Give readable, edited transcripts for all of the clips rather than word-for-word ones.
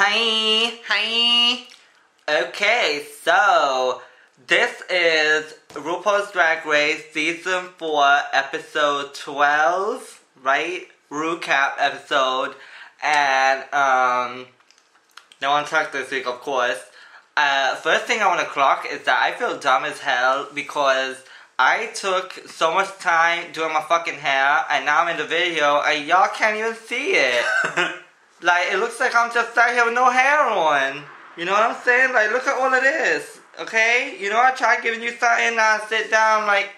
Hi. Hi. Okay, so this is RuPaul's Drag Race Season 4, Episode 12, right? Recap episode. And, no one talked this week, of course. First thing I want to clock is that I feel dumb as hell because I took so much time doing my fucking hair and now I'm in the video and y'all can't even see it. Like, it looks like I'm just sat here with no hair on. You know what I'm saying? Like, look at all of this. Okay? You know, I tried giving you something, I sit down, like...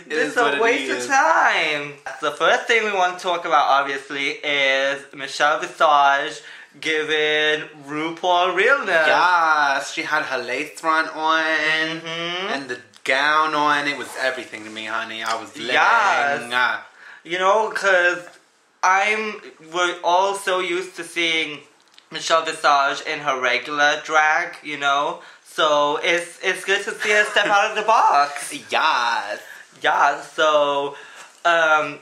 It's a waste of time. The first thing we want to talk about, obviously, is Michelle Visage giving RuPaul realness. Yes, she had her lace front on and the gown on. It was everything to me, honey. I was living. Yes. You know, because we're all so used to seeing Michelle Visage in her regular drag, you know? So it's good to see her step out of the box. Yes. Yeah, so I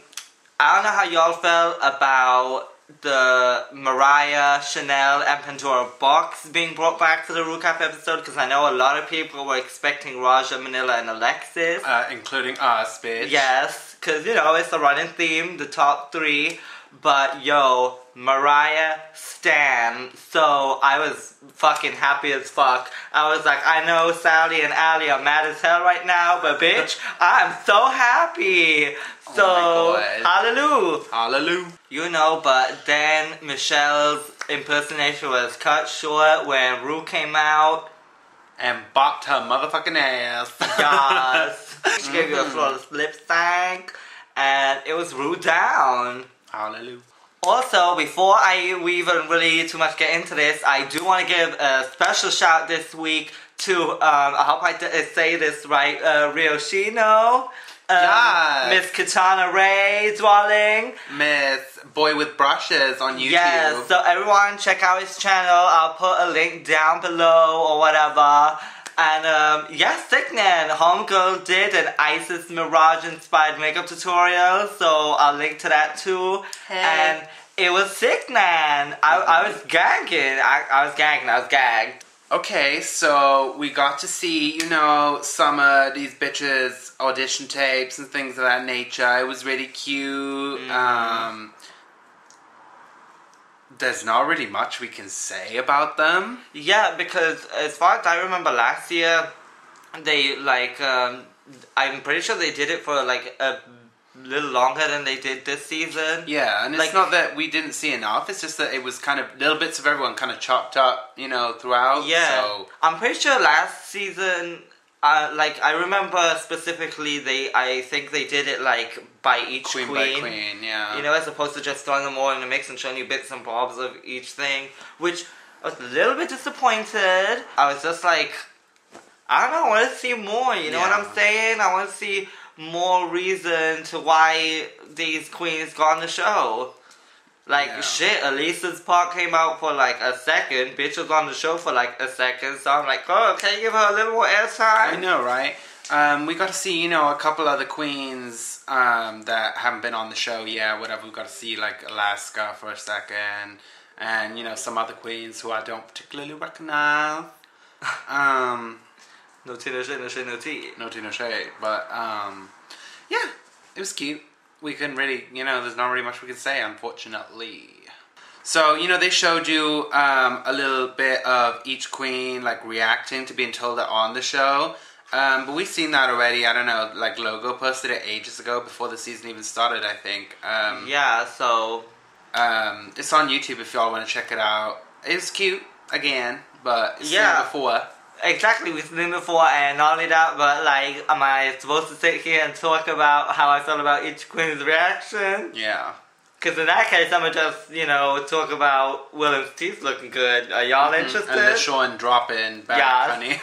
don't know how y'all felt about the Mariah, Chanel, and Pandora box being brought back to the recap episode, because I know a lot of people were expecting Raja, Manila, and Alexis. Including us, bitch. Yes, because, you know, it's a running theme, the top three. But, yo, Mariah stan. So, I was fucking happy as fuck. I was like, I know Sally and Allie are mad as hell right now, but bitch, I'm so happy. So, oh hallelujah. Hallelujah. You know, but then Michelle's impersonation was cut short when Ru came out. And bopped her motherfucking ass. Yes. She gave you a flawless lip sync. And it was Ru down. Hallelujah. Also, before we even really too much get into this, I do want to give a special shout this week to, I hope I say this right, Ryoshino. Yes. Miss Katana Ray, darling. Miss Boy with Brushes on YouTube. Yes, so everyone check out his channel. I'll put a link down below or whatever. And, yes, Sickening. Homegirl did an Isis Mirage inspired makeup tutorial, so I'll link to that too. Hey. And it was sickening. I was gagging. I was gagged. Okay, so we got to see, you know, some of these bitches' audition tapes and things of that nature. It was really cute. There's not really much we can say about them. Yeah, because as far as I remember last year, they, like, I'm pretty sure they did it for, like, a little longer than they did this season. Yeah, and it's like, not that we didn't see enough, it's just that it was kind of, little bits of everyone kind of chopped up, you know, throughout. Yeah, so. I'm pretty sure last season, like, I remember specifically, I think they did it, like, by each queen. By queen, yeah. You know, as opposed to just throwing them all in the mix and showing you bits and bobs of each thing, which I was a little bit disappointed. I was just like, I don't know, I want to see more, you know what I'm saying? I want to see more reason to why these queens got on the show. Like, shit, Elisa's part came out for like a second. Bitch was on the show for like a second. So I'm like, oh, can you give her a little more airtime? I know, right? We got to see, you know, a couple other queens that haven't been on the show yet, whatever. We got to see like Alaska for a second. And, you know, some other queens who I don't particularly recognize. No tea, no shade, no shade, no tea. No tea, no shade. But, yeah, it was cute. We couldn't really, you know, there's not really much we could say, unfortunately. So, you know, they showed you a little bit of each queen, like, reacting to being told they're on the show. But we've seen that already. I don't know, like, Logo posted it ages ago, before the season even started, I think. Yeah, so... it's on YouTube if y'all want to check it out. It's cute, again, but it's seen it before. Exactly, we've seen it before, and not only that, but like, am I supposed to sit here and talk about how I felt about each queen's reaction? Yeah. Because in that case, I'm gonna just, you know, talk about Willem's teeth looking good. Are y'all interested? And the showing dropping back, honey.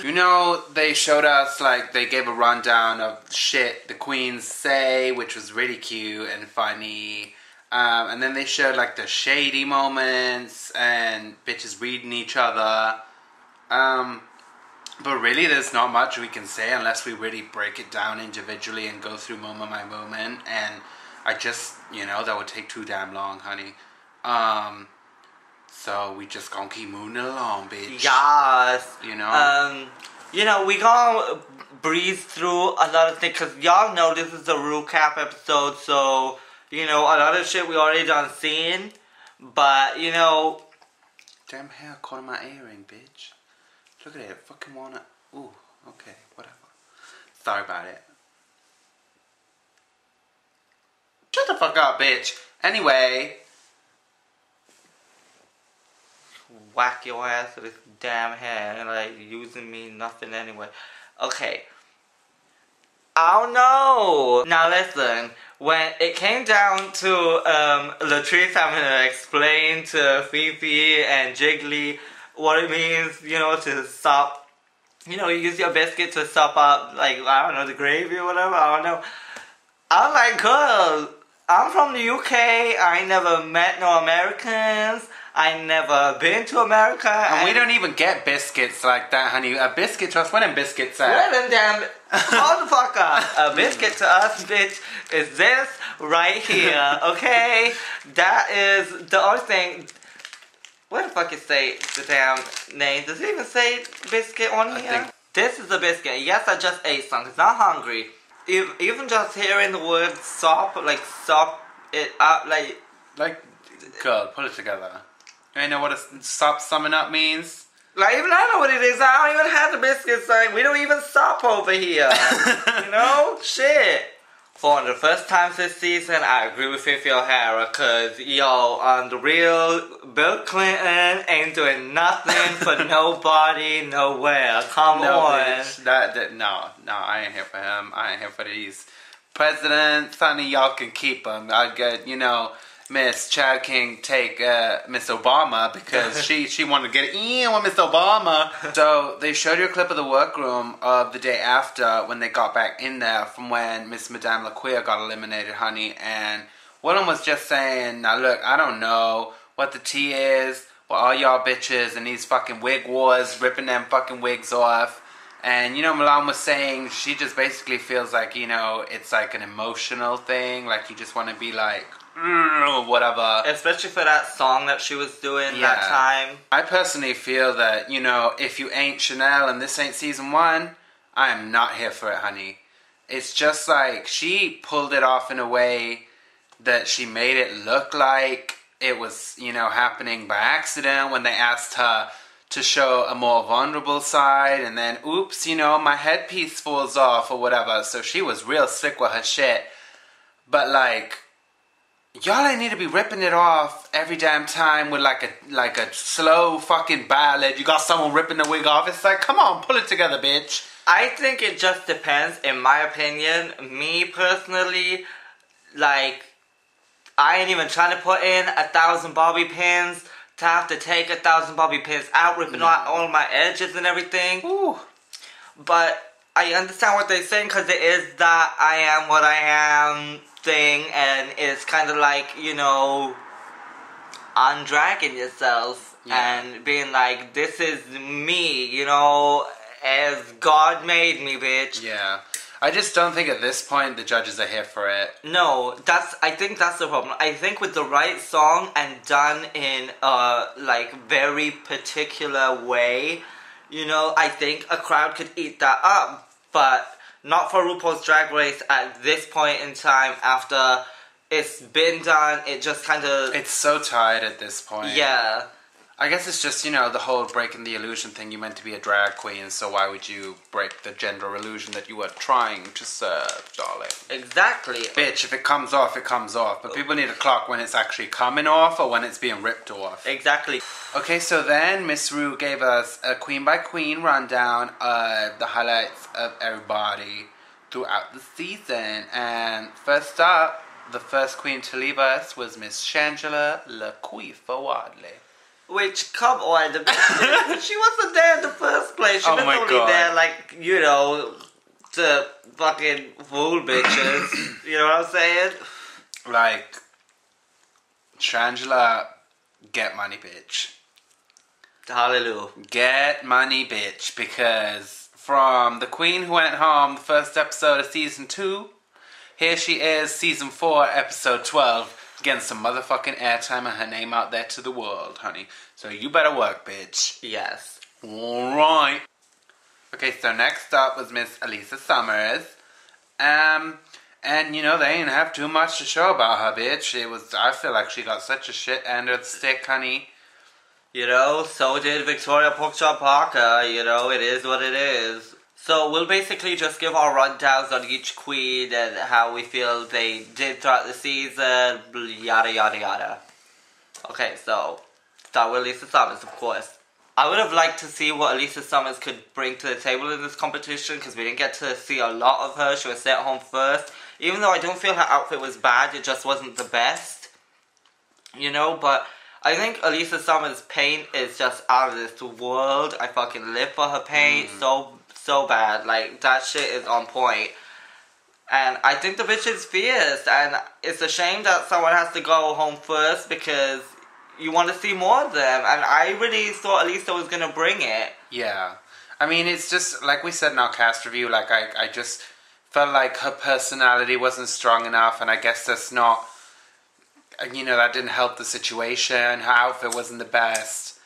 You know, they showed us, like, they gave a rundown of shit the queens say, which was really cute and funny. And then they showed, like, the shady moments and bitches reading each other. But really, there's not much we can say unless we really break it down individually and go through moment by moment. And I just, you know, that would take too damn long, honey. So we just gonna keep moving along, bitch. Yes. You know? We gonna breeze through a lot of things, because y'all know this is a recap episode, so, a lot of shit we already done seen, but, Damn hair caught in my earring, bitch. Look at it. Fucking wanna... Ooh, okay, whatever. Sorry about it. Shut the fuck up, bitch. Anyway. Whack your ass with this damn hair, like, using me nothing anyway. Okay. Oh no! Now listen, when it came down to Latrice having to explain to Fifi and Jiggly what it means, to sop, you use your biscuit to sop up, like, I don't know, the gravy or whatever, I don't know. I'm like, girl, I'm from the UK, I ain't never met no Americans, I never been to America. And we don't even get biscuits like that, honey. A biscuit to us, where them biscuits at? Where them damn... Hold the fuck up. A biscuit to us, bitch, is this right here, okay? That is the only thing... Where the fuck it say the damn name? Does it even say biscuit on here? This is a biscuit. Yes, I just ate some, because I'm hungry. Even just hearing the word sop, like sop it up, like... Like, girl, put it together. You know what a sop summing up means? Like, even I know what it is. I don't even have the biscuits. Like, we don't even sop over here. Shit. For the first time this season, I agree with Fifi O'Hara, because, on the real, Bill Clinton ain't doing nothing for nobody, nowhere. Come on. Bitch, no, I ain't here for him. I ain't here for these presidents. Honey, y'all can keep them. I get, Miss Chad King take Miss Obama, because she wanted to get in with Miss Obama. So they showed you a clip of the workroom of the day after, when they got back in there, from when Miss Madame LaQueer got eliminated, honey. And Willem was just saying, now look, I don't know what the tea is with all y'all bitches and these fucking wig wars, ripping them fucking wigs off. And, Milan was saying she just basically feels like, it's like an emotional thing. Like, you just want to be like... whatever. Especially for that song that she was doing that time. I personally feel that, if you ain't Chanel and this ain't season 1, I am not here for it, honey. It's just like, she pulled it off in a way that she made it look like it was, happening by accident when they asked her to show a more vulnerable side, and then, oops, my headpiece falls off or whatever. So she was real slick with her shit. But like... Y'all ain't need to be ripping it off every damn time with like a slow fucking ballad. You got someone ripping the wig off. It's like, come on, pull it together, bitch. I think it just depends, in my opinion. Me personally, like, I ain't even trying to put in 1,000 bobby pins to have to take 1,000 bobby pins out, ripping out all my edges and everything. Ooh. But I understand what they're saying, because it is that I am what I am thing, and it's kind of like, undragging yourself and being like, this is me, as God made me, bitch. Yeah. I just don't think at this point the judges are here for it. No, I think that's the problem. I think with the right song and done in a, very particular way, I think a crowd could eat that up, but... Not for RuPaul's Drag Race at this point in time. After it's been done, it just kind of... It's so tired at this point. Yeah. I guess it's just, the whole breaking the illusion thing. You're meant to be a drag queen, so why would you break the gender illusion that you were trying to serve, darling? Exactly. Bitch, if it comes off, it comes off. But people need to clock when it's actually coming off or when it's being ripped off. Exactly. Okay, so then Miss Ru gave us a queen by queen rundown of the highlights of everybody throughout the season. And first up, the first queen to leave us was Miss Shangela LaQueefa Wadley. Which, come on, she wasn't there in the first place. She was only there, to fucking fool bitches. You know what I'm saying? Like, Shangela, get money, bitch. Hallelujah. Get money, bitch, because from the queen who went home, the first episode of season 2, here she is, season 4, episode 12. getting some motherfucking airtime and her name out there to the world, honey. So you better work, bitch. Yes. Alright. Okay, so next up was Miss Elisa Summers. And, you know, they didn't have too much to show about her, bitch. I feel like she got such a shit end of the stick, honey. You know, so did Victoria Porkchop Parker. You know, it is what it is. So we'll basically just give our rundowns on each queen and how we feel they did throughout the season, yada yada yada. Okay, so start with Elisa Summers, of course. I would have liked to see what Elisa Summers could bring to the table in this competition because we didn't get to see a lot of her. She was sent home first. Even though I don't feel her outfit was bad, it just wasn't the best. You know, but I think Elisa Summers' paint is just out of this world. I fucking live for her paint so bad. Like, that shit is on point. And I think the bitch is fierce. And it's a shame that someone has to go home first because you want to see more of them. And I really thought Elisa was going to bring it. Yeah. I mean, it's just, like we said in our cast review, like, I just felt like her personality wasn't strong enough. And I guess that's not, you know, that didn't help the situation. Her outfit wasn't the best.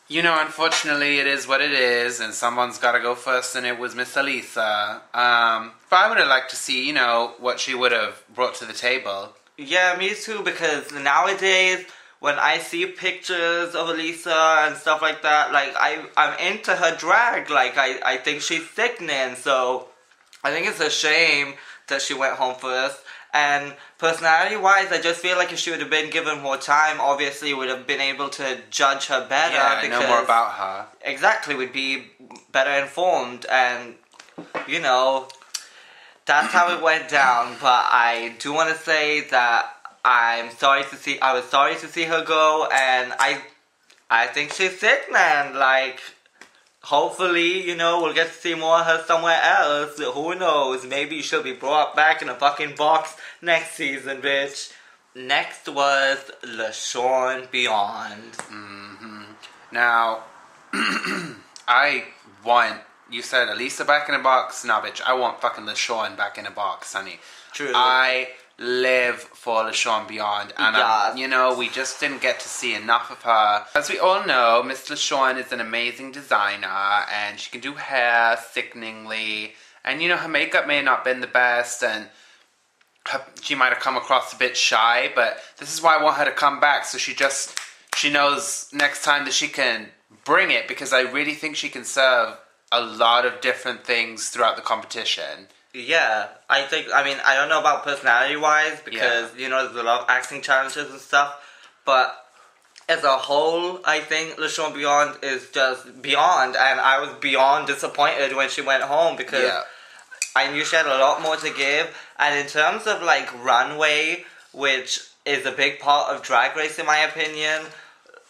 You know, unfortunately, it is what it is, and someone's got to go first, and it was Miss Elisa. But I would have liked to see, you know, what she would have brought to the table. Yeah, me too, because nowadays, when I see pictures of Elisa and stuff like that, like, I'm into her drag. Like, I think she's sickening, so I think it's a shame that she went home first. And personality-wise, I just feel like if she would have been given more time, obviously would have been able to judge her better. Yeah, I know more about her. Exactly, would be better informed. And, you know, that's how it went down. But I do want to say that I was sorry to see her go. And I think she's sick, man. Like, hopefully, you know, we'll get to see more of her somewhere else. Who knows? Maybe she'll be brought back in a fucking box next season, bitch. Next was LaShawn Beyond. Mm-hmm. Now, you said Elisa back in a box? Nah, bitch, I want fucking LaShawn back in a box, honey. True. I live for LaShawn Beyond, and you know, we just didn't get to see enough of her. As we all know, Miss LaShawn is an amazing designer, and she can do hair sickeningly, and you know, her makeup may not have been the best, and she might have come across a bit shy, but this is why I want her to come back, so she knows next time that she can bring it, because I really think she can serve a lot of different things throughout the competition. Yeah, I don't know about personality-wise, because, you know, there's a lot of acting challenges and stuff, but as a whole, I think LaShawn Beyond is just beyond, and I was beyond disappointed when she went home, because I knew she had a lot more to give, and in terms of, like, runway, which is a big part of Drag Race, in my opinion,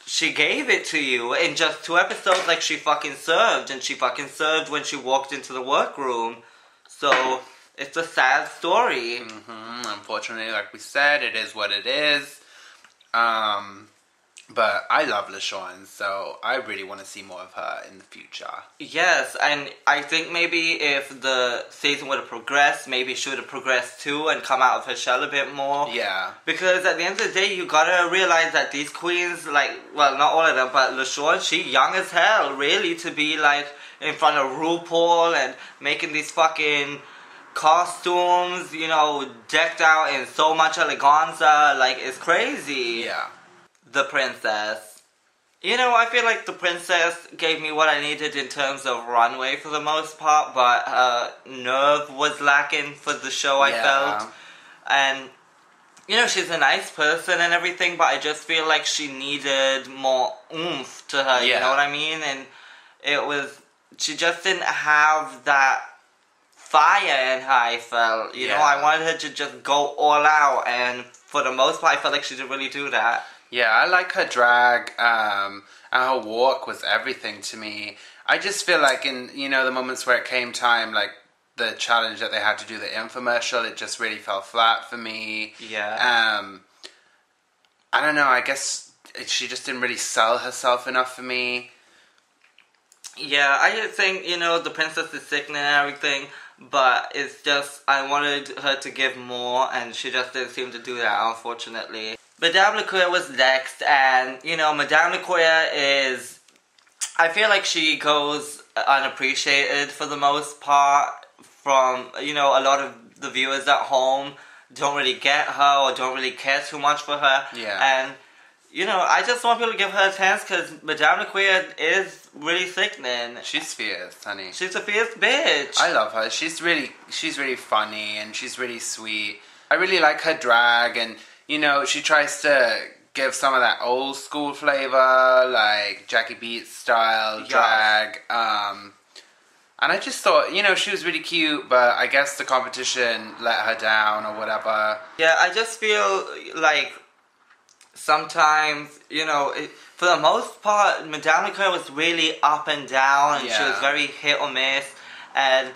she gave it to you in just 2 episodes. Like, she fucking served, and she fucking served when she walked into the workroom. So, it's a sad story. Mm-hmm. Unfortunately, like we said, it is what it is. But I love LaShawn, so I really want to see more of her in the future. Yes, and I think maybe if the season would have progressed, maybe she would have progressed too and come out of her shell a bit more. Yeah. Because at the end of the day, you gotta realize that these queens, like, well, not all of them, but LaShawn, she young as hell, really, to be, like, in front of RuPaul and making these fucking costumes, you know, decked out in so much eleganza. Like, it's crazy. Yeah. The princess. You know, I feel like the princess gave me what I needed in terms of runway for the most part, but her nerve was lacking for the show, I felt. And, you know, she's a nice person and everything, but I just feel like she needed more oomph to her, you know what I mean? And she just didn't have that fire in her, I felt. You know, I wanted her to just go all out, and for the most part, I felt like she didn't really do that. Yeah, I like her drag, and her walk was everything to me. I just feel like in, you know, the moments where it came time, like the challenge that they had to do, the infomercial, it just really fell flat for me. Yeah. I don't know, I guess she just didn't really sell herself enough for me. Yeah, I just think, you know, the princess is sickening and everything, but it's just, I wanted her to give more, and she just didn't seem to do that, unfortunately. Madame LaQueer was next, and, you know, Madame LaQueer is... I feel like she goes unappreciated for the most part from, you know, a lot of the viewers at home don't really get her or don't really care too much for her. Yeah. And, you know, I just want people to give her a chance because Madame LaQueer is really sickening. She's fierce, honey. She's a fierce bitch. I love her. She's really funny and she's really sweet. I really like her drag, and, you know, she tries to give some of that old school flavor, like Jackie Beats style drag. And I just thought, you know, she was really cute, but I guess the competition let her down or whatever. Yeah, I just feel like sometimes, you know, for the most part, Madame LaQueer was really up and down, and she was very hit or miss, and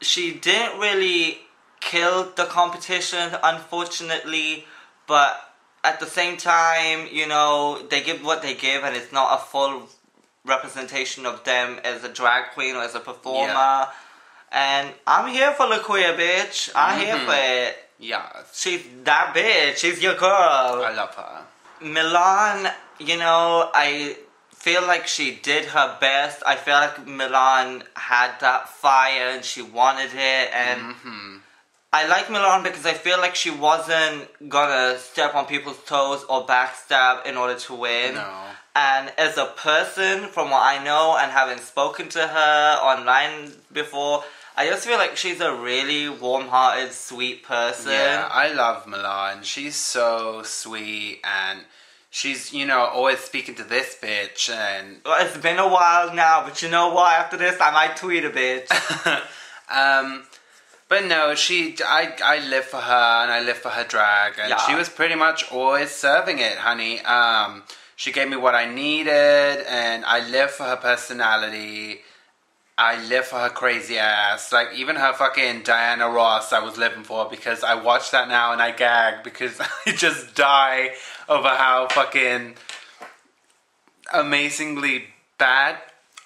she didn't really kill the competition, unfortunately, but at the same time, you know, they give what they give, and it's not a full representation of them as a drag queen or as a performer. Yeah. And I'm here for LaQueer, bitch. I'm here for it. Yeah. She's that bitch. She's your girl. I love her. Milan, you know, I feel like she did her best. I feel like Milan had that fire and she wanted it, and I like Milan because I feel like she wasn't gonna step on people's toes or backstab in order to win. No. And as a person, from what I know and having spoken to her online before, I just feel like she's a really warm-hearted, sweet person. Yeah, I love Milan. She's so sweet, and she's, you know, always speaking to this bitch, and... Well, it's been a while now, but you know what? After this, I might tweet a bitch. But no, I live for her, and I live for her drag, and she was pretty much always serving it, honey. She gave me what I needed, and I live for her personality. I live for her crazy ass. Like, even her fucking Diana Ross I was living for, because I watch that now and I gag because I just die over how fucking amazingly bad.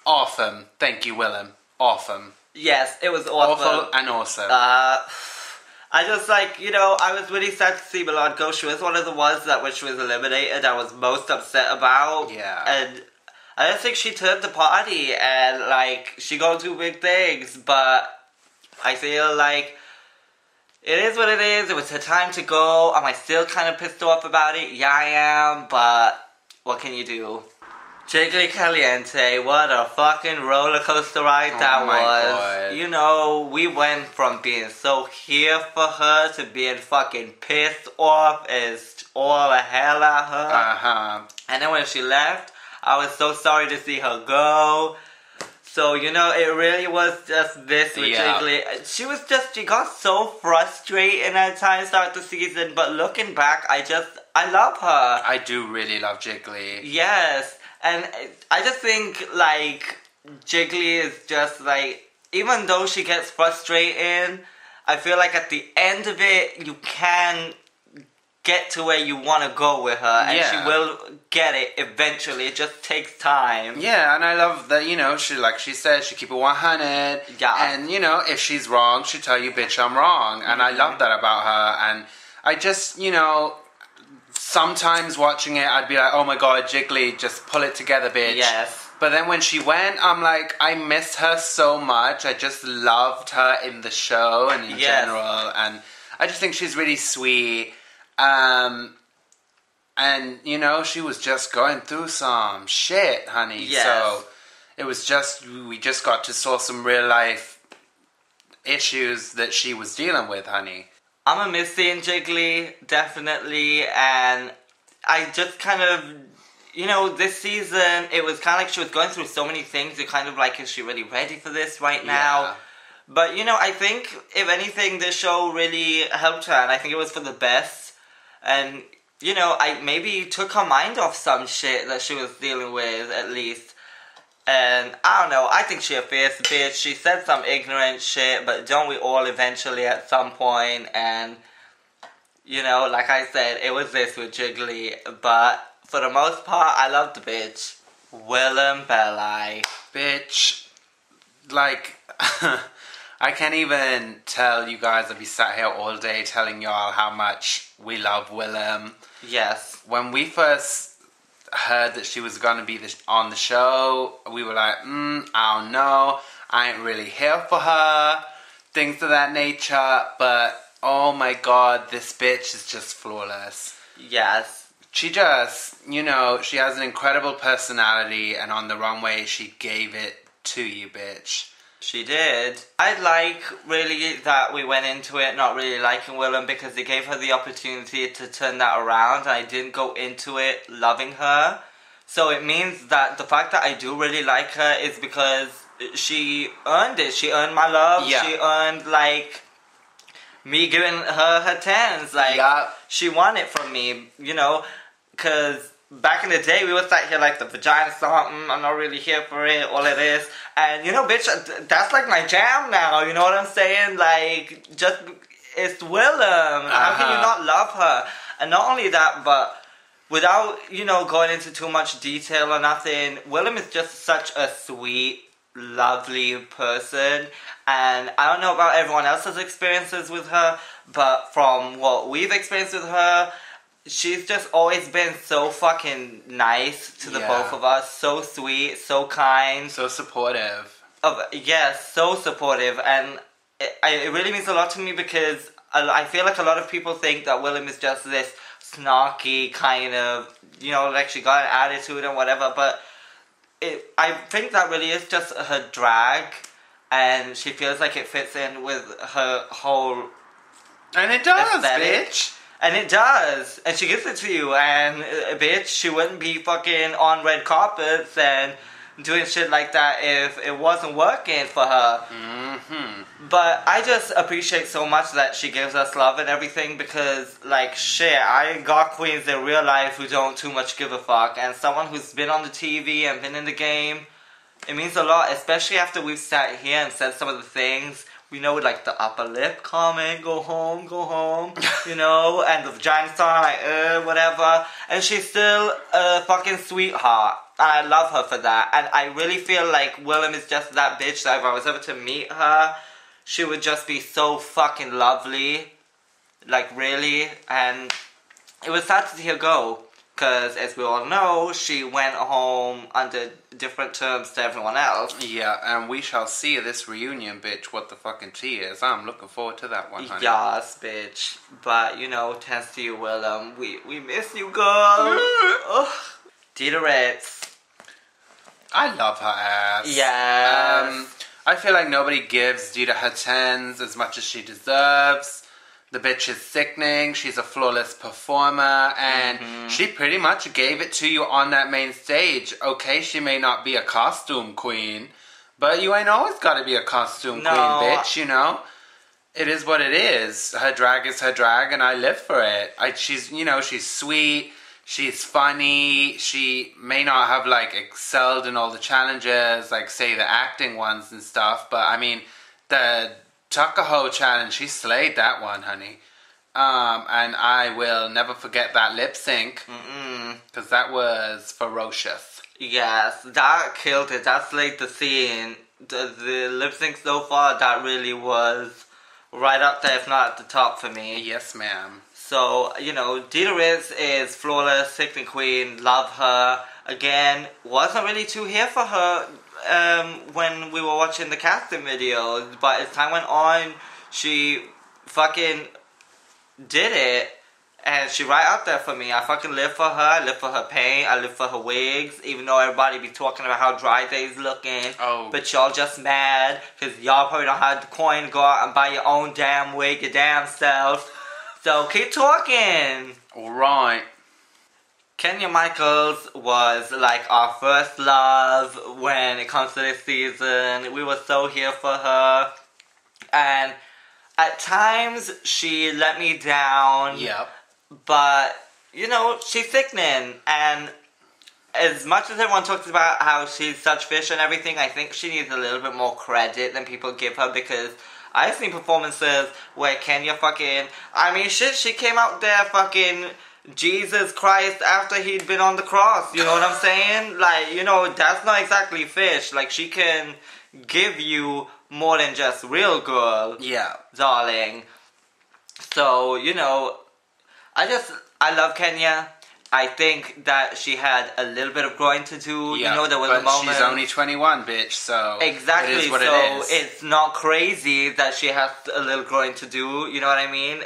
Awesome. Thank you, Willem. Awesome. Yes, it was awesome. Awful and awesome. I just, like, you know, I was really sad to see Milan go. She was one of the ones that when she was eliminated I was most upset about. Yeah. And I just think she turned the party, and, like, she gonna do big things, but I feel like it is what it is. It was her time to go. Am I still kind of pissed off about it? Yeah, I am, but what can you do? Jiggly Caliente, what a fucking roller coaster ride that was. God. You know, we went from being so here for her to being fucking pissed off as all the hell at her. And then when she left, I was so sorry to see her go. So, you know, it really was just this with Jiggly. She got so frustrating at times throughout the season, but looking back, I love her. I do really love Jiggly. Yes. And I just think, like, Jiggly is just, like, even though she gets frustrating, I feel like at the end of it, you can get to where you want to go with her. And she will get it eventually. It just takes time. Yeah, and I love that, you know, she, like she said, she keep it 100. Yeah. And, you know, if she's wrong, she tell you, bitch, I'm wrong. And I love that about her. And I just, you know... Sometimes watching it, I'd be like, oh my god, Jiggly, just pull it together, bitch. Yes. But then when she went, I'm like, I miss her so much. I just loved her in the show and in general. And I just think she's really sweet. And, you know, she was just going through some shit, honey. Yes. So it was just, we just got to saw some real life issues that she was dealing with, honey. I'm a miss seeing Jiggly, definitely, and I just kind of, you know, this season, it was kind of like she was going through so many things, you're kind of like, is she really ready for this right now? Yeah. But, you know, I think, if anything, this show really helped her, and I think it was for the best, and, you know, I maybe took her mind off some shit that she was dealing with, at least. And, I don't know, I think she a fierce bitch. She said some ignorant shit, but don't we all eventually at some point? And, you know, like I said, it was this with Jiggly. But, for the most part, I love the bitch. Willem Belli. Bitch. Like, I can't even tell you guys. I'd be sat here all day telling y'all how much we love Willem. Yes. When we first heard that she was going to be on the show, we were like, I don't know. I ain't really here for her. Things of that nature. But, oh my God, this bitch is just flawless. Yes. She just, you know, she has an incredible personality, and on the runway, she gave it to you, bitch. She did. I like really that we went into it not really liking Willem because it gave her the opportunity to turn that around, and I didn't go into it loving her. So it means that the fact that I do really like her is because she earned it. She earned my love. Yeah. She earned, like, me giving her her tens. Like, yeah. She won it from me, you know, because back in the day, we would sit here like the vagina song, I'm not really here for it, all of this. And, you know, bitch, that's like my jam now, you know what I'm saying? Like, just, it's Willem. How can you not love her? And not only that, but without, you know, going into too much detail or nothing, Willem is just such a sweet, lovely person. And I don't know about everyone else's experiences with her, but from what we've experienced with her, she's just always been so fucking nice to the both of us. So sweet, so kind. So supportive. Yes, so supportive. And it really means a lot to me because I feel like a lot of people think that Willem is just this snarky kind of, you know, like she got an attitude and whatever. But I think that really is just her drag. And she feels like it fits in with her whole And it does, aesthetic. bitch. And it does. And she gives it to you. And, bitch, she wouldn't be fucking on red carpets and doing shit like that if it wasn't working for her. Mm-hmm. But I just appreciate so much that she gives us love and everything because, like, shit, I got queens in real life who don't too much give a fuck. And someone who's been on the TV and been in the game, it means a lot, especially after we've sat here and said some of the things. We know, like, the upper lip comment, go home, you know, and the vagina song, like, whatever. And she's still a fucking sweetheart. And I love her for that. And I really feel like Willem is just that bitch that if I was ever to meet her, she would just be so fucking lovely. Like, really. And it was sad to see her go. Because, as we all know, she went home under different terms to everyone else. Yeah, and we shall see this reunion, bitch, what the fucking tea is. I'm looking forward to that one, honey. Yes, bitch. But, you know, thanks to you, Willem. We miss you, girl. Dita Ritz. I love her ass. Yes. I feel like nobody gives Dita her tens as much as she deserves. The bitch is sickening. She's a flawless performer. And she pretty much gave it to you on that main stage. Okay, she may not be a costume queen, but you ain't always got to be a costume queen, bitch, you know? It is what it is. Her drag is her drag, and I live for it. She's, you know, she's sweet. She's funny. She may not have, like, excelled in all the challenges, like, say, the acting ones and stuff. But, I mean, the Tuckahoe challenge, she slayed that one, honey. And I will never forget that lip sync. Because that was ferocious. Yes, that killed it. That slayed the scene. The lip sync so far, that really was right up there, if not at the top for me. Yes, ma'am. So, you know, Dita Ritz is flawless, sickening queen, love her. Again, wasn't really too here for her when we were watching the casting videos, but as time went on, she fucking did it, and she right out there for me. I fucking live for her. I live for her paint. I live for her wigs, even though everybody be talking about how dry they's looking. Oh. But y'all just mad because y'all probably don't have the coin to go out and buy your own damn wig, your damn self. So keep talking. Alright. Kenya Michaels was like our first love when it comes to this season. We were so here for her. And at times she let me down. Yep. But, you know, she's sickening. And as much as everyone talks about how she's such fish and everything, I think she needs a little bit more credit than people give her because I've seen performances where Kenya fucking, I mean, shit, she came out there fucking Jesus Christ after he'd been on the cross, you know what I'm saying? Like, you know, that's not exactly fish. Like, she can give you more than just real girl. Yeah. Darling. So, you know, I love Kenya. I think that she had a little bit of growing to do. Yeah, you know, there was but a moment. she's only 21, bitch, so Exactly, it is what so it is. It's not crazy that she has a little growing to do, you know what I mean?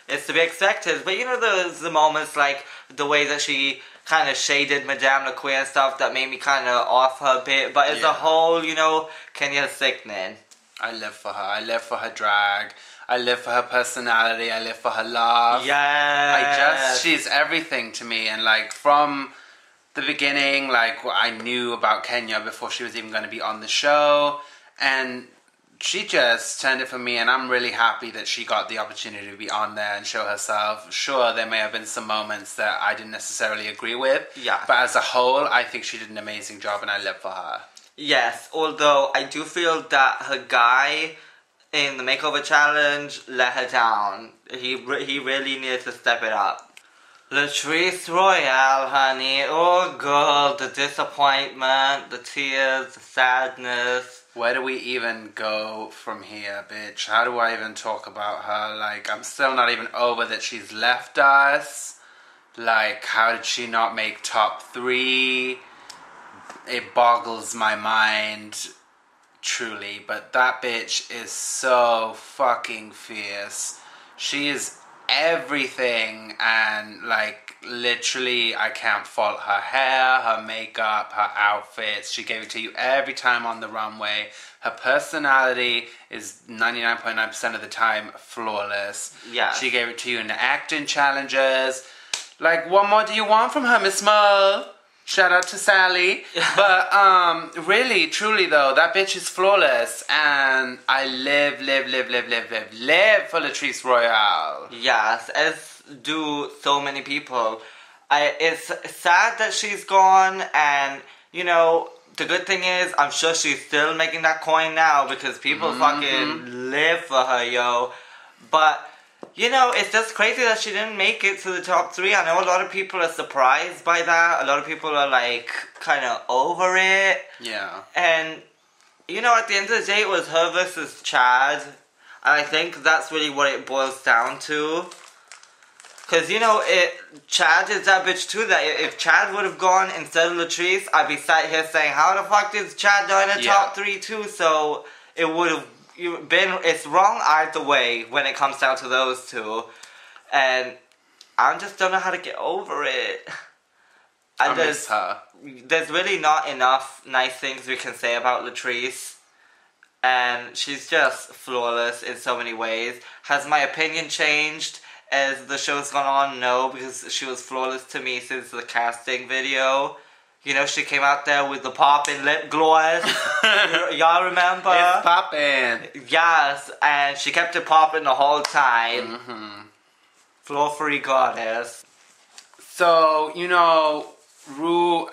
It's to be expected. But you know, there's the moments like the way that she kind of shaded Madame La Queer and stuff that made me kind of off her a bit. But as a whole, you know, Kenya's sickening. I live for her. I live for her drag. I live for her personality. I live for her laugh. Yes. She's everything to me. And like from the beginning, like I knew about Kenya before she was even going to be on the show. And she just turned it for me. And I'm really happy that she got the opportunity to be on there and show herself. Sure, there may have been some moments that I didn't necessarily agree with. Yeah. But as a whole, I think she did an amazing job and I live for her. Yes, although I do feel that her guy in the makeover challenge let her down. He really needed to step it up. Latrice Royale, honey. Oh, girl, the disappointment, the tears, the sadness. Where do we even go from here, bitch? How do I even talk about her? Like, I'm still not even over that she's left us. Like, how did she not make top 3? It boggles my mind, truly. But that bitch is so fucking fierce. She is everything, and like literally I can't fault her hair, her makeup, her outfits. She gave it to you every time on the runway. Her personality is 99.9% of the time flawless. Yeah. She gave it to you in the acting challenges. Like, what more do you want from her, Miss Mo? Shout out to Sally. But really, truly though, that bitch is flawless, and I live for Latrice Royale. Yes, as do so many people. It's sad that she's gone, and you know, the good thing is, I'm sure she's still making that coin now because people fucking live for her, yo. But you know, it's just crazy that she didn't make it to the top 3. I know a lot of people are surprised by that. A lot of people are like kind of over it. Yeah. And you know, at the end of the day, it was her versus Chad. And I think that's really what it boils down to. Because, you know, Chad is that bitch too, that if Chad would have gone instead of Latrice, I'd be sat here saying, how the fuck is Chad not in the top 3 too? So it would have it's wrong either way when it comes down to those two. And I just don't know how to get over it. I miss her. There's really not enough nice things we can say about Latrice. And she's just flawless in so many ways. Has my opinion changed as the show's gone on? No, because she was flawless to me since the casting video. You know, she came out there with the poppin' lip gloss. Y'all remember? It's poppin'. Yes, and she kept it poppin' the whole time. Floor-free goddess. So, you know, Ru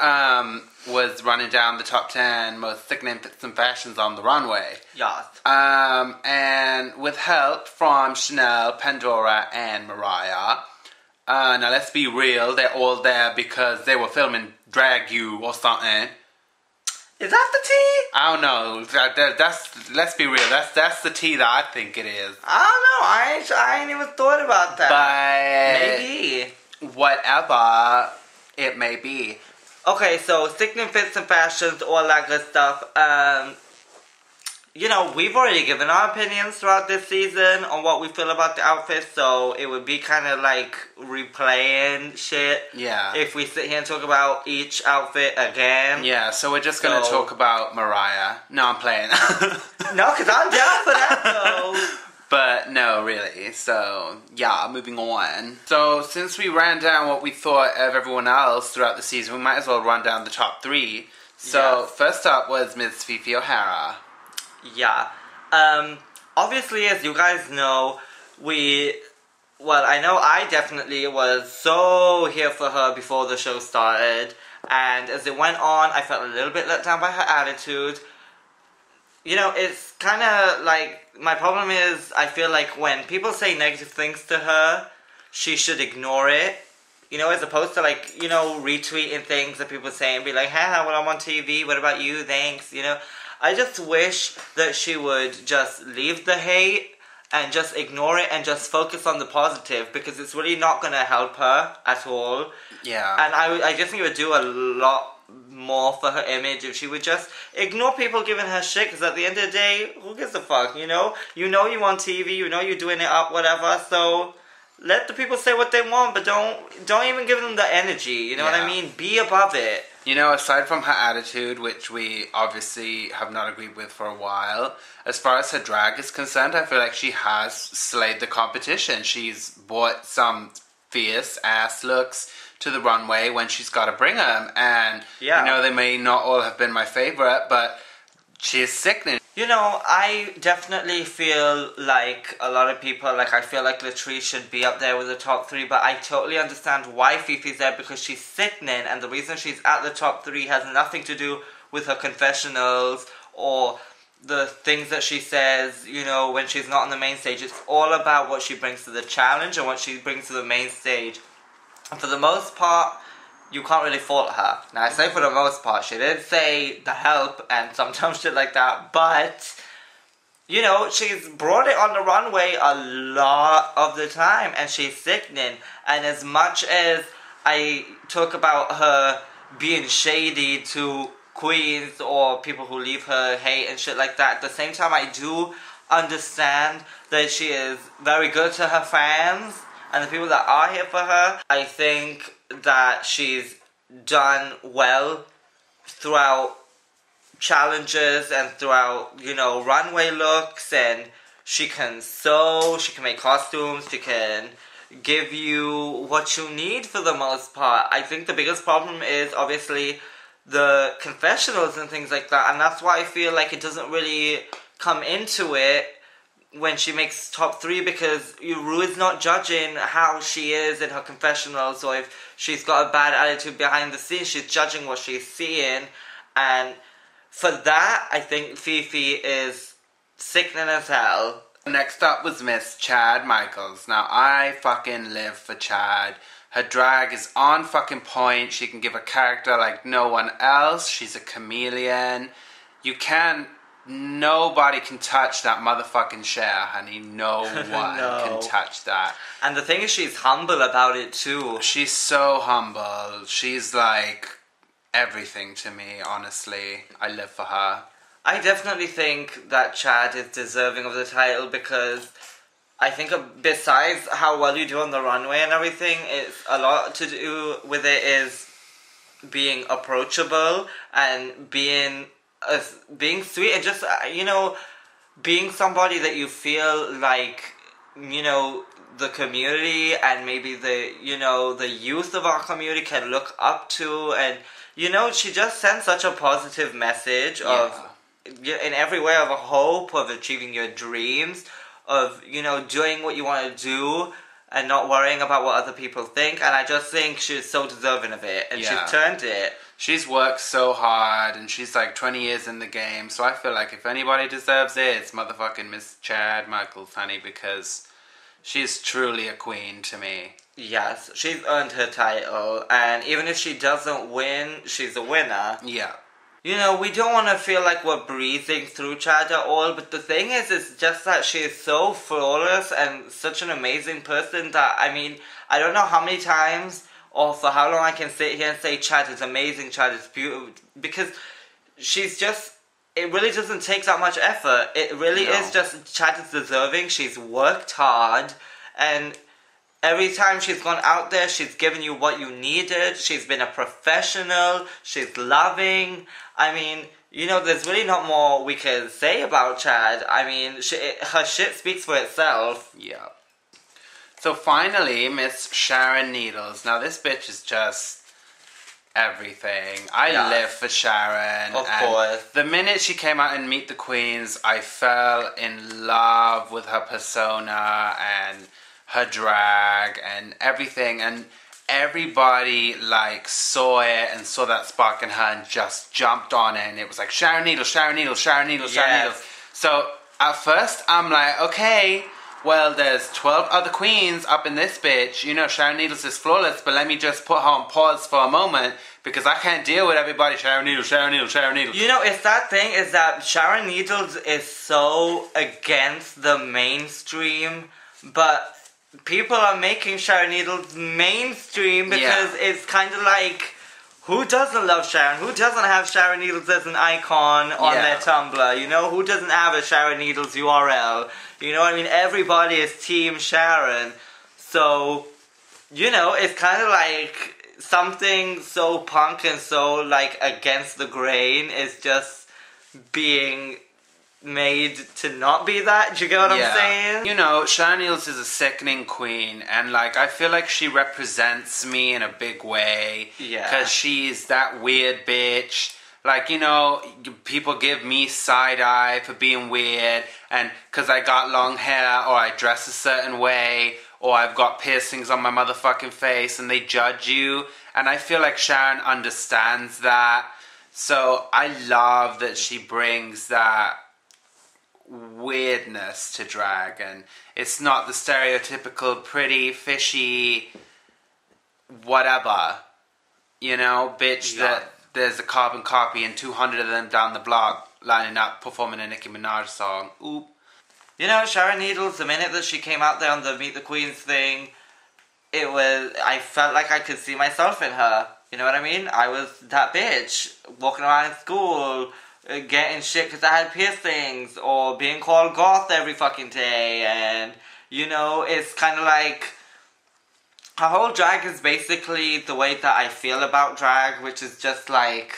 was running down the top 10 most sickening fits and fashions on the runway. Yes. And with help from Chanel, Pandora, and Mariah. Now, let's be real, they're all there because they were filming Drag You or something. Is that the tea? I don't know. That's let's be real. That's the tea that I think it is. I don't know. I ain't even thought about that. But maybe. Whatever it may be. Okay, so sickening fits and fashions, all that good stuff. You know, we've already given our opinions throughout this season on what we feel about the outfits, so it would be kind of like replaying shit. Yeah. If we sit here and talk about each outfit again. Yeah, so we're just going to talk about Mariah. No, I'm playing. No, because I'm down for that, though. But no, really. So, yeah, moving on. So, since we ran down what we thought of everyone else throughout the season, we might as well run down the top 3. So, first up was Miss Fifi O'Hara. Yeah. Obviously, as you guys know, I know I definitely was so here for her before the show started. And as it went on, I felt a little bit let down by her attitude. You know, it's kind of like, my problem is, I feel like when people say negative things to her, she should ignore it. You know, as opposed to like, you know, retweeting things that people say and be like, haha, well, I'm on TV, what about you, thanks, you know. I just wish that she would just leave the hate and just ignore it and just focus on the positive, because it's really not going to help her at all. Yeah. And I just think it would do a lot more for her image if she would just ignore people giving her shit, because at the end of the day, who gives a fuck, you know? You know you on TV, you know you're doing it up, whatever, so let the people say what they want, but don't even give them the energy, you know what I mean? Be above it. You know, aside from her attitude, which we obviously have not agreed with for a while, as far as her drag is concerned, I feel like she has slayed the competition. She's brought some fierce ass looks to the runway when she's got to bring them. And, you know, they may not all have been my favorite, but she is sickening. You know, I definitely feel like a lot of people, like I feel like Latrice should be up there with the top 3, but I totally understand why Fifi's there, because she's sickening, and the reason she's at the top 3 has nothing to do with her confessionals or the things that she says, you know, when she's not on the main stage. It's all about what she brings to the challenge and what she brings to the main stage. And for the most part, you can't really fault her. Now, I say for the most part, she did say the help and sometimes shit like that, but, you know, she's brought it on the runway a lot of the time, and she's sickening. And as much as I talk about her being shady to queens or people who leave her hate and shit like that, at the same time, I do understand that she is very good to her fans and the people that are here for her. I think that she's done well throughout challenges and throughout, you know, runway looks, and she can sew, she can make costumes, she can give you what you need for the most part. I think the biggest problem is obviously the confessionals and things like that, and that's why I feel like it doesn't really come into it when she makes top 3, because Ru is not judging how she is in her confessionals, or if she's got a bad attitude behind the scenes. She's judging what she's seeing, and for that, I think Fifi is sickening as hell. Next up was Miss Chad Michaels. Now, I fucking live for Chad. Her drag is on fucking point. She can give a character like no one else. She's a chameleon. Nobody can touch that motherfucking Cher, honey. No one can touch that. And the thing is, she's humble about it too. She's so humble. She's like everything to me, honestly. I live for her. I definitely think that Chad is deserving of the title, because I think besides how well you do on the runway and everything, it's a lot to do with it is being approachable and being sweet, and just, you know, being somebody that you feel like, you know, the community and maybe the, you know, the youth of our community can look up to. And, you know, she just sends such a positive message of, in every way, of a hope, of achieving your dreams, of, you know, doing what you want to do and not worrying about what other people think. And I just think she's so deserving of it, and she's turned it. She's worked so hard, and she's like 20 years in the game, so I feel like if anybody deserves it, it's motherfucking Miss Chad Michaels, honey, because she's truly a queen to me. Yes, she's earned her title, and even if she doesn't win, she's a winner. Yeah. You know, we don't want to feel like we're breezing through Chad at all, but the thing is, it's just that she is so flawless and such an amazing person that, I mean, I don't know how many times or for how long I can sit here and say Chad is amazing, Chad is beautiful, because she's just, it really doesn't take that much effort. It really is just, Chad is deserving, she's worked hard, and every time she's gone out there, she's given you what you needed, she's been a professional, she's loving. I mean, you know, there's really not more we can say about Chad. I mean, her shit speaks for itself. Yeah. So finally, Miss Sharon Needles. Now this bitch is just everything. I live for Sharon. Of course. The minute she came out in Meet the Queens, I fell in love with her persona and her drag and everything. And everybody like saw it and saw that spark in her and just jumped on it. And it was like, Sharon Needles, Sharon Needles, Sharon Needles, Sharon Needles. So at first, I'm like, okay, well, there's 12 other queens up in this bitch. You know, Sharon Needles is flawless, but let me just put her on pause for a moment because I can't deal with everybody. Sharon Needles, Sharon Needles, Sharon Needles. You know, it's that thing is that Sharon Needles is so against the mainstream, but people are making Sharon Needles mainstream because it's kind of like, who doesn't love Sharon? Who doesn't have Sharon Needles as an icon on their Tumblr? You know, who doesn't have a Sharon Needles URL? You know what I mean? Everybody is Team Sharon. So, you know, it's kind of like something so punk and so, like, against the grain is just being made to not be that. Do you get what I'm saying? You know, Sharon Needles is a sickening queen, and like I feel like she represents me in a big way. Yeah. Because she's that weird bitch. Like, you know, people give me side eye for being weird, and because I got long hair, or I dress a certain way, or I've got piercings on my motherfucking face, and they judge you. And I feel like Sharon understands that. So I love that she brings that weirdness to drag, and it's not the stereotypical pretty, fishy, whatever, you know, bitch that there's a carbon copy and 200 of them down the block lining up performing a Nicki Minaj song. Oop. You know, Sharon Needles, the minute that she came out there on the Meet the Queens thing, I felt like I could see myself in her. You know what I mean? I was that bitch, walking around in school, getting shit because I had piercings, or being called goth every fucking day, and, you know, it's kind of like, her whole drag is basically the way that I feel about drag, which is just like,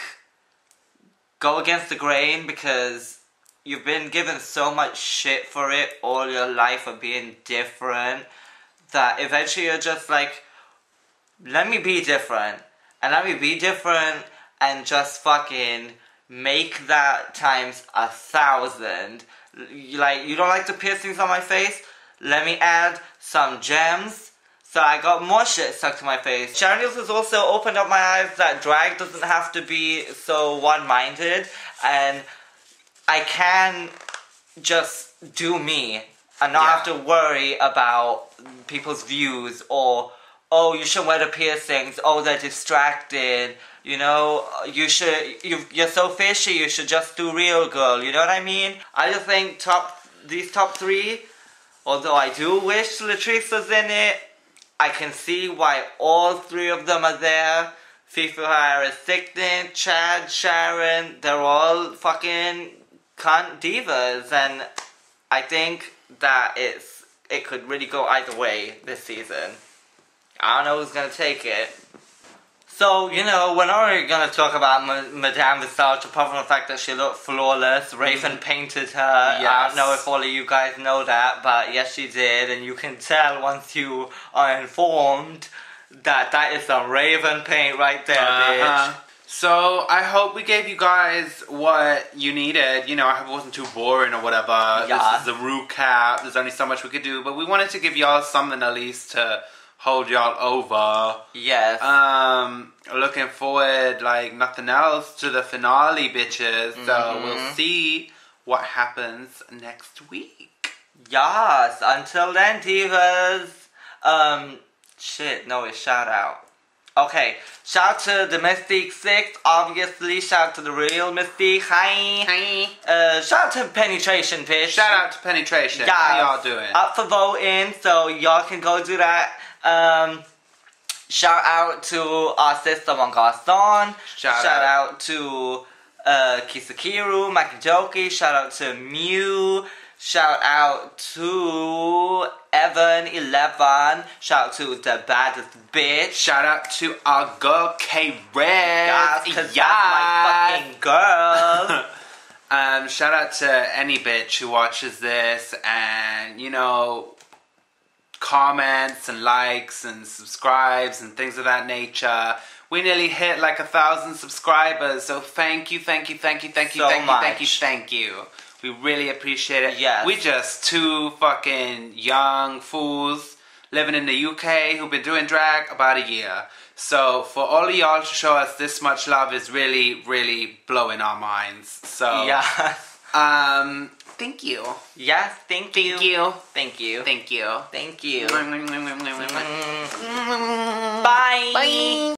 go against the grain, because you've been given so much shit for it all your life of being different, that eventually you're just like, let me be different, and let me be different, and just fucking make that times 1,000. Like, you don't like the piercings on my face? Let me add some gems. So I got more shit stuck to my face. Sharon Needles has also opened up my eyes that drag doesn't have to be so one-minded, and I can just do me and not have to worry about people's views, or, oh, you shouldn't wear the piercings, oh, they're distracted, you know, you're so fishy, you should just do real, girl, you know what I mean? I just think these top three, although I do wish Latrice was in it, I can see why all three of them are there. Fifi O'Hara, Sickening, Chad, Sharon, they're all fucking cunt divas, and I think that it could really go either way this season. I don't know who's gonna take it. So, you know, we're not really gonna talk about Madame Visage, apart from the fact that she looked flawless. Raven painted her. Yes. I don't know if all of you guys know that, but yes, she did, and you can tell once you are informed that that is some Raven paint right there, bitch. So, I hope we gave you guys what you needed. You know, I hope it wasn't too boring or whatever. Yeah. This is a recap. There's only so much we could do, but we wanted to give y'all something at least to hold y'all over. Yes. Looking forward like nothing else to the finale, bitches. So we'll see what happens next week. Yes. Until then, divas. It's shout out. Okay, shout out to the Mystique 6, obviously. Shout out to the real Mystique. Hi. Shout out to Penetration, bitch. Shout out to Penetration. Yes. How y'all doing? Up for voting, so y'all can go do that. Shout out to our sister Mon Garçon. Shout out to Kisakiru, Makijoki. Shout out to Mew. Shout out to Evan11. Shout out to the baddest bitch. Shout out to our girl K-Red. Yes, cause that's my fucking girl. Shout out to any bitch who watches this and, you know, comments and likes and subscribes and things of that nature. We nearly hit like 1,000 subscribers, so thank you. We really appreciate it. Yes. We just two fucking young fools living in the UK who've been doing drag about a year. So for all of y'all to show us this much love is really, really blowing our minds. So yeah. Thank you. Yes, thank you. Thank you. Thank you. Thank you. Thank you. Bye. Bye. Bye.